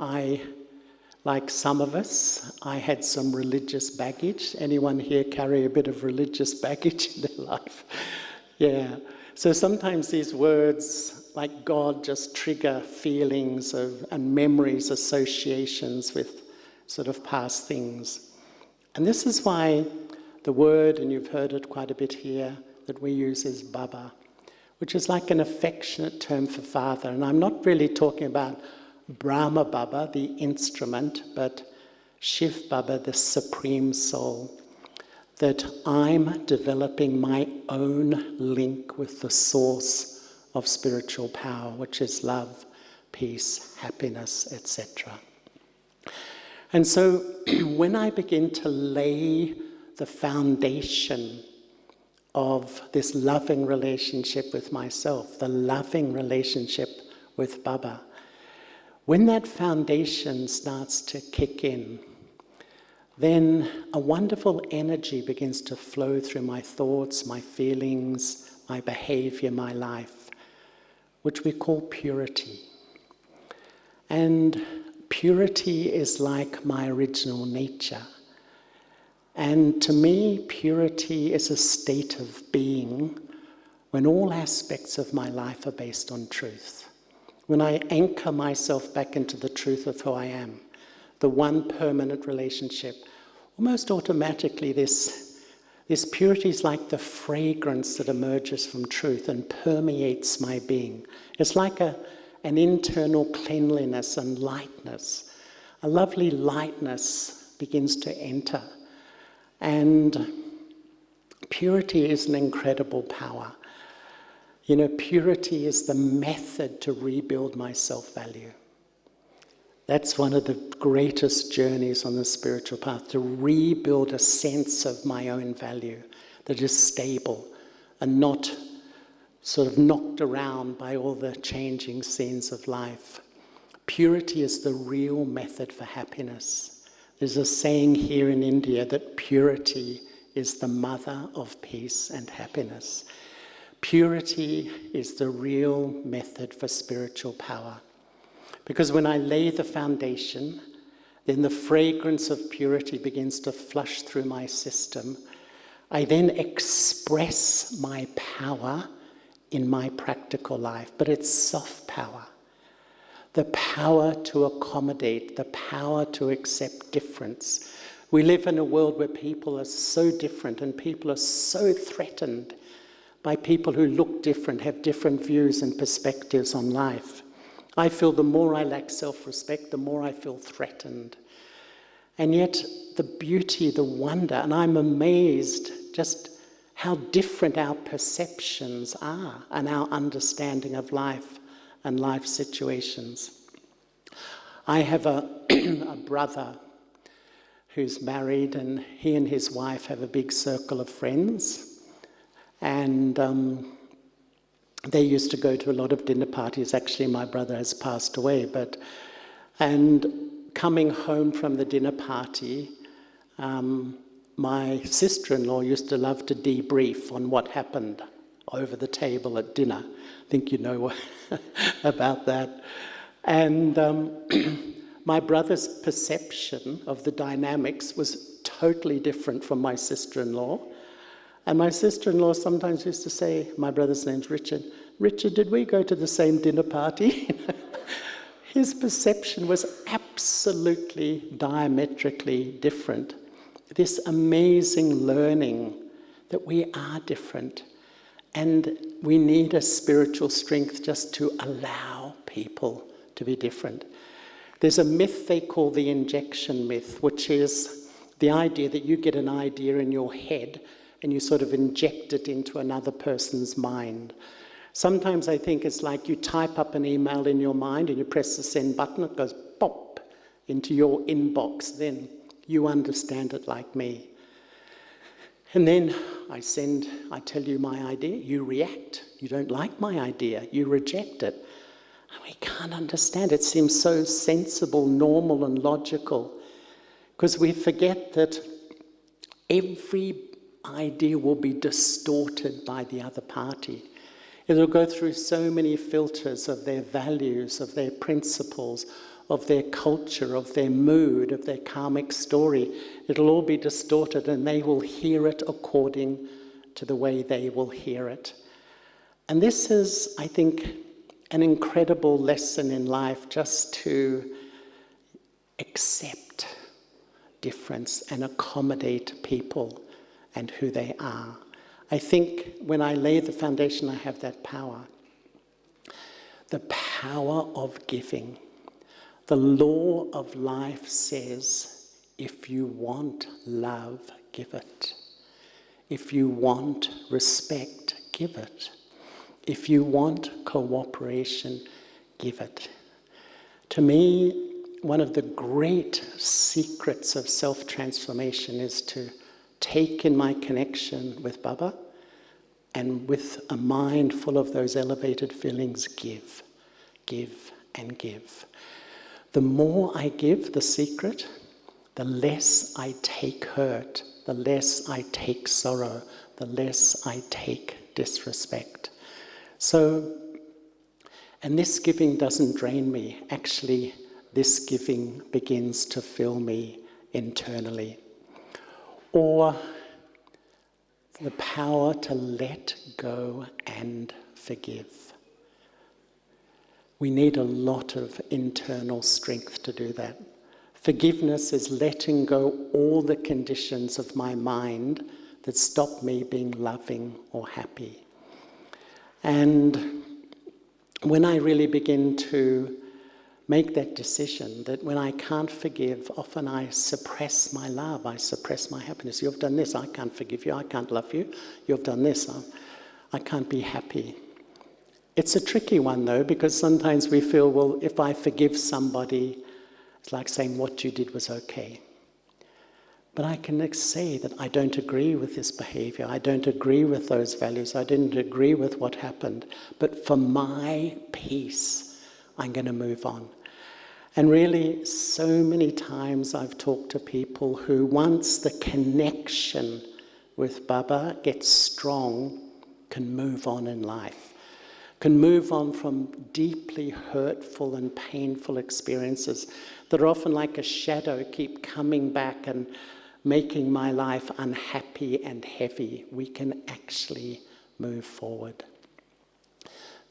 Speaker 3: like some of us, I had some religious baggage. Anyone here carry a bit of religious baggage in their life? Yeah. So sometimes these words, like God, just trigger feelings and memories, associations with sort of past things. And this is why the word, and you've heard it quite a bit here, that we use is Baba, which is like an affectionate term for father. And I'm not really talking about Brahma Baba, the instrument, but Shiv Baba, the Supreme Soul, that I'm developing my own link with the source of spiritual power, which is love, peace, happiness, etc. And so when I begin to lay the foundation of this loving relationship with myself, the loving relationship with Baba, when that foundation starts to kick in, then a wonderful energy begins to flow through my thoughts, my feelings, my behavior, my life, which we call purity. And purity is like my original nature. And to me, purity is a state of being when all aspects of my life are based on truth. When I anchor myself back into the truth of who I am, the one permanent relationship, almost automatically this purity is like the fragrance that emerges from truth and permeates my being. It's like an internal cleanliness and lightness. A lovely lightness begins to enter. And purity is an incredible power. You know, purity is the method to rebuild my self-value. That's one of the greatest journeys on the spiritual path, to rebuild a sense of my own value that is stable and not sort of knocked around by all the changing scenes of life. Purity is the real method for happiness. There's a saying here in India that purity is the mother of peace and happiness. Purity is the real method for spiritual power. Because when I lay the foundation, then the fragrance of purity begins to flush through my system. I then express my power in my practical life, but it's soft power. The power to accommodate, the power to accept difference. We live in a world where people are so different and people are so threatened by people who look different, have different views and perspectives on life. I feel the more I lack self-respect, the more I feel threatened. And yet the beauty, the wonder, and I'm amazed just how different our perceptions are and our understanding of life and life situations. I have a brother who's married, and he and his wife have a big circle of friends. And they used to go to a lot of dinner parties. Actually, my brother has passed away, and coming home from the dinner party, my sister-in-law used to love to debrief on what happened over the table at dinner. I think you know about that. And my brother's perception of the dynamics was totally different from my sister-in-law. And my sister-in-law sometimes used to say, my brother's name's Richard, "Richard, did we go to the same dinner party?" His perception was absolutely diametrically different. This amazing learning that we are different, and we need a spiritual strength just to allow people to be different. There's a myth they call the injection myth, which is the idea that you get an idea in your head and you sort of inject it into another person's mind. Sometimes I think it's like you type up an email in your mind and you press the send button, it goes pop into your inbox, then you understand it like me. And then I tell you my idea, you react. You don't like my idea, you reject it. And we can't understand. It seems so sensible, normal and logical, because we forget that every idea will be distorted by the other party. It'll go through so many filters of their values, of their principles, of their culture, of their mood, of their karmic story. It'll all be distorted, and they will hear it according to the way they will hear it. And this is, I think, an incredible lesson in life, just to accept difference and accommodate people and who they are. I think when I lay the foundation, I have that power. The power of giving. The law of life says, if you want love, give it. If you want respect, give it. If you want cooperation, give it. To me, one of the great secrets of self-transformation is to take in my connection with Baba, and with a mind full of those elevated feelings, give, and give. The more I give, the secret, the less I take hurt, the less I take sorrow, the less I take disrespect. So, and this giving doesn't drain me. Actually, this giving begins to fill me internally. or the power to let go and forgive. We need a lot of internal strength to do that. Forgiveness is letting go all the conditions of my mind that stop me being loving or happy. And when I really begin to make that decision, that when I can't forgive, often I suppress my love, I suppress my happiness. You've done this, I can't forgive you, I can't love you. You've done this, I can't be happy. It's a tricky one though, because sometimes we feel, well, if I forgive somebody, it's like saying what you did was okay. But I can say that I don't agree with this behavior, I don't agree with those values, I didn't agree with what happened, but for my peace, I'm going to move on. And really, so many times I've talked to people who, once the connection with Baba gets strong, can move on in life, can move on from deeply hurtful and painful experiences that are often like a shadow, keep coming back and making my life unhappy and heavy. We can actually move forward.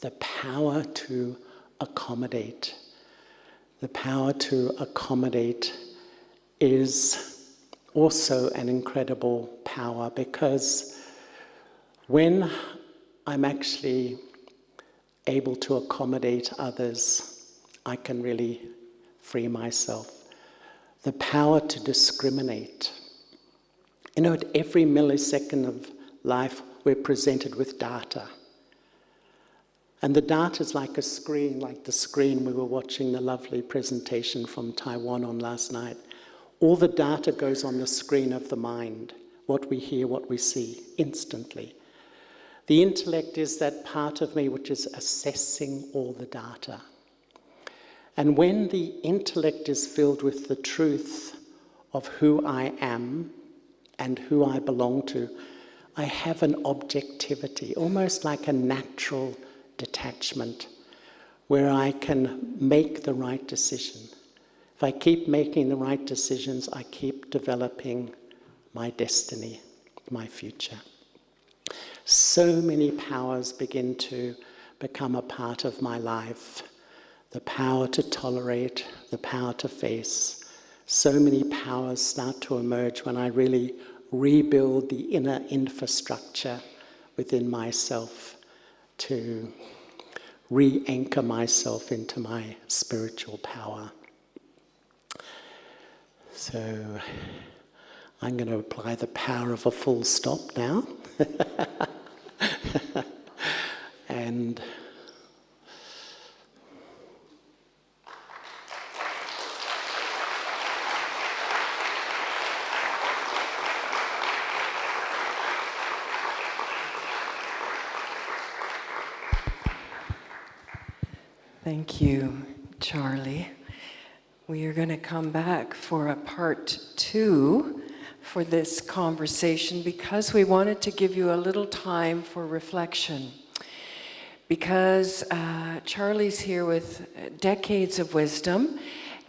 Speaker 3: The power to accommodate. The power to accommodate is also an incredible power, because when I'm actually able to accommodate others, I can really free myself. The power to discriminate. You know, at every millisecond of life, we're presented with data. And the data is like a screen, like the screen we were watching the lovely presentation from Taiwan on last night. All the data goes on the screen of the mind, what we hear, what we see, instantly. The intellect is that part of me which is assessing all the data. And when the intellect is filled with the truth of who I am and who I belong to, I have an objectivity, almost like a natural detachment, where I can make the right decision. If I keep making the right decisions, I keep developing my destiny, my future. So many powers begin to become a part of my life. The power to tolerate, the power to face. So many powers start to emerge when I really rebuild the inner infrastructure within myself to re-anchor myself into my spiritual power. So I'm going to apply the power of a full stop now. And
Speaker 2: Thank you, Charlie. We are going to come back for a part 2 for this conversation, because we wanted to give you a little time for reflection. Because Charlie's here with decades of wisdom,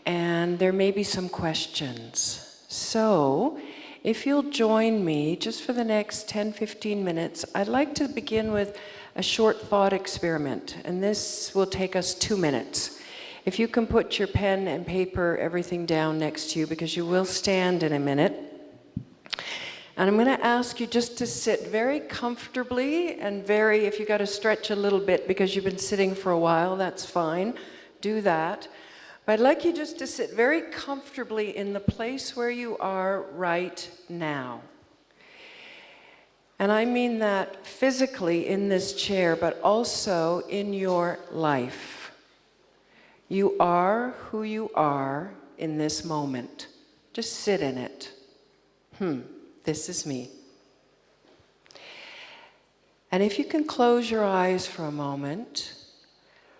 Speaker 2: and there may be some questions. So, if you'll join me just for the next 10-15 minutes, I'd like to begin with a short thought experiment, and this will take us 2 minutes. If you can put your pen and paper, everything down next to you, because you will stand in a minute. And I'm going to ask you just to sit very comfortably and if you got to stretch a little bit because you've been sitting for a while, that's fine. Do that. But I'd like you just to sit very comfortably in the place where you are right now. And I mean that physically in this chair, but also in your life. You are who you are in this moment. Just sit in it. This is me. And if you can close your eyes for a moment,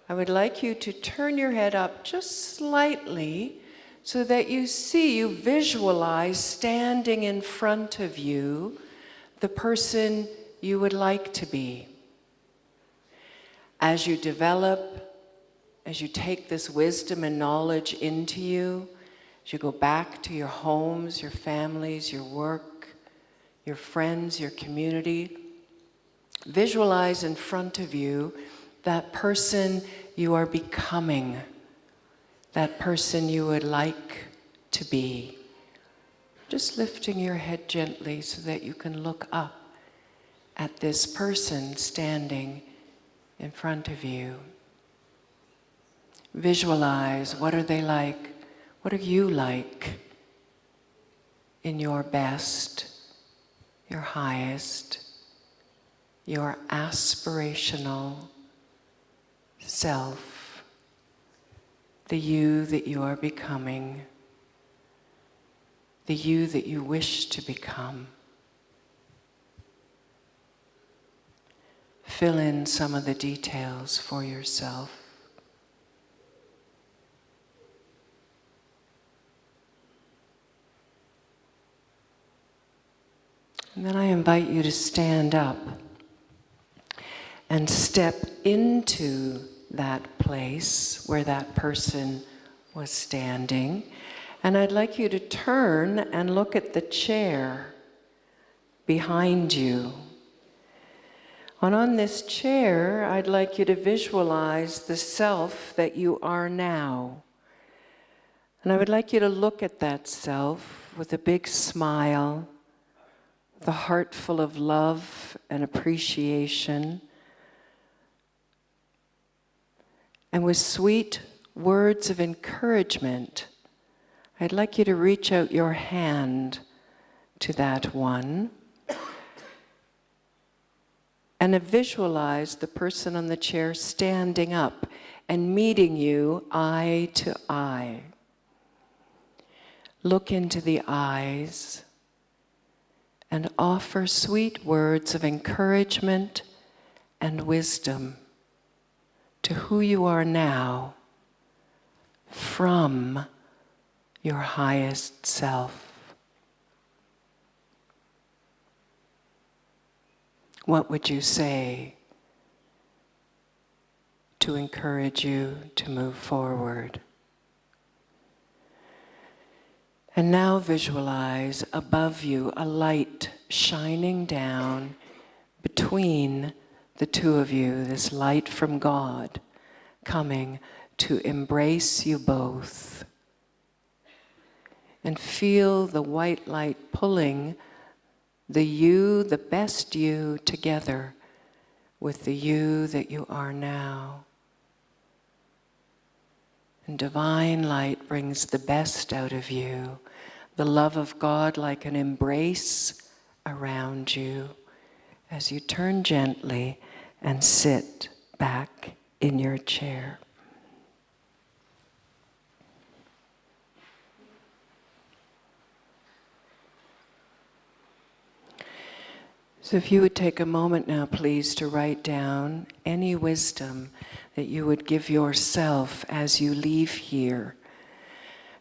Speaker 2: I would like you to turn your head up just slightly so that you visualize standing in front of you the person you would like to be. As you develop, as you take this wisdom and knowledge into you, as you go back to your homes, your families, your work, your friends, your community. Visualize in front of you that person you are becoming, that person you would like to be. Just lifting your head gently so that you can look up at this person standing in front of you. Visualize, what are they like? What are you like in your best, your highest, your aspirational self, the you that you are becoming, the you that you wish to become. Fill in some of the details for yourself. And then I invite you to stand up and step into that place where that person was standing. And I'd like you to turn and look at the chair behind you. And on this chair, I'd like you to visualize the self that you are now. And I would like you to look at that self with a big smile, the heart full of love and appreciation, and with sweet words of encouragement. I'd like you to reach out your hand to that one and visualize the person on the chair standing up and meeting you eye to eye. Look into the eyes and offer sweet words of encouragement and wisdom to who you are now from your highest self. What would you say to encourage you to move forward? And now visualize above you a light shining down between the two of you, this light from God coming to embrace you both. And feel the white light pulling the you, the best you, together with the you that you are now. And divine light brings the best out of you, the love of God like an embrace around you as you turn gently and sit back in your chair. So if you would take a moment now, please, to write down any wisdom that you would give yourself as you leave here,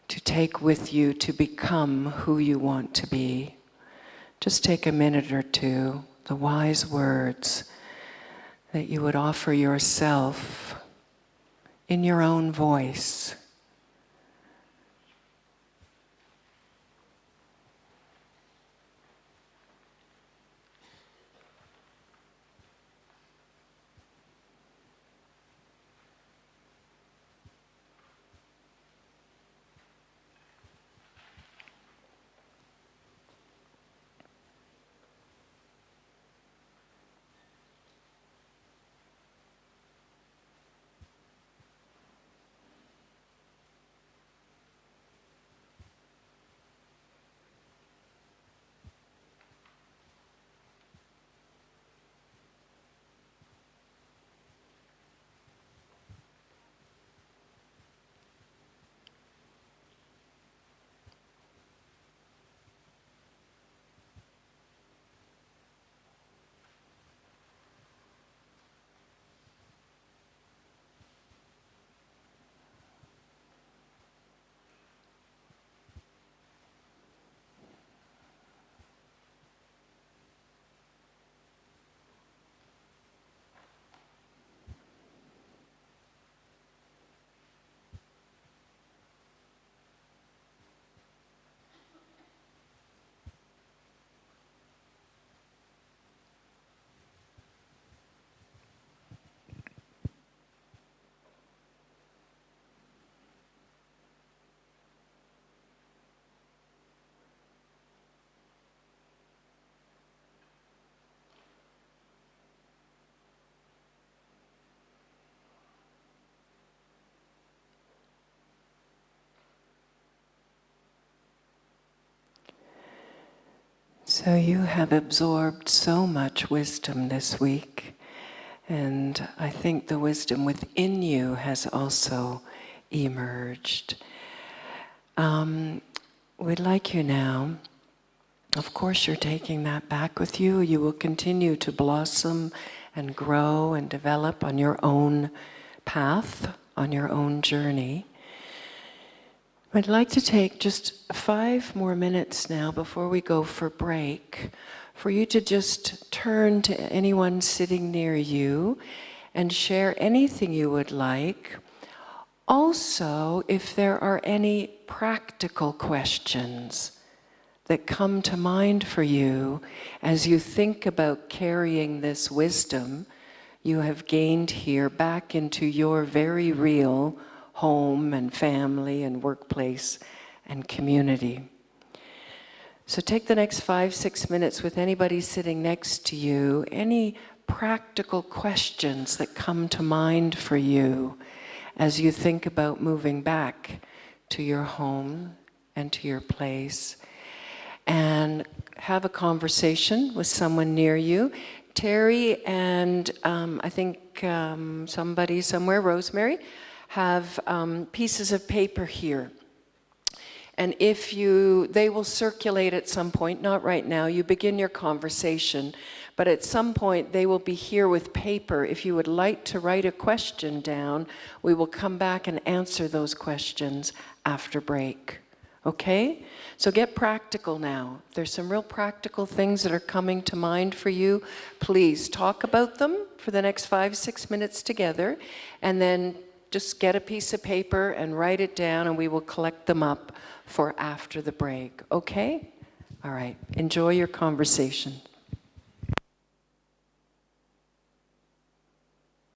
Speaker 2: to take with you to become who you want to be. Just take a minute or two, the wise words that you would offer yourself in your own voice. So you have absorbed so much wisdom this week, and I think the wisdom within you has also emerged. We'd like you now, of course you're taking that back with you. You will continue to blossom and grow and develop on your own path, on your own journey. I'd like to take just 5 more minutes now before we go for break, for you to just turn to anyone sitting near you and share anything you would like. Also, if there are any practical questions that come to mind for you as you think about carrying this wisdom you have gained here back into your very real home and family and workplace and community. So take the next 5-6 minutes with anybody sitting next to you, any practical questions that come to mind for you as you think about moving back to your home and to your place. And have a conversation with someone near you. Terry and I think somebody somewhere, Rosemary, have pieces of paper here. And they will circulate at some point, not right now, you begin your conversation, but at some point they will be here with paper. If you would like to write a question down, we will come back and answer those questions after break. Okay? So get practical now. There's some real practical things that are coming to mind for you. Please talk about them for the next 5-6 minutes together, and then just get a piece of paper and write it down, and we will collect them up for after the break. Okay? All right. Enjoy your conversation.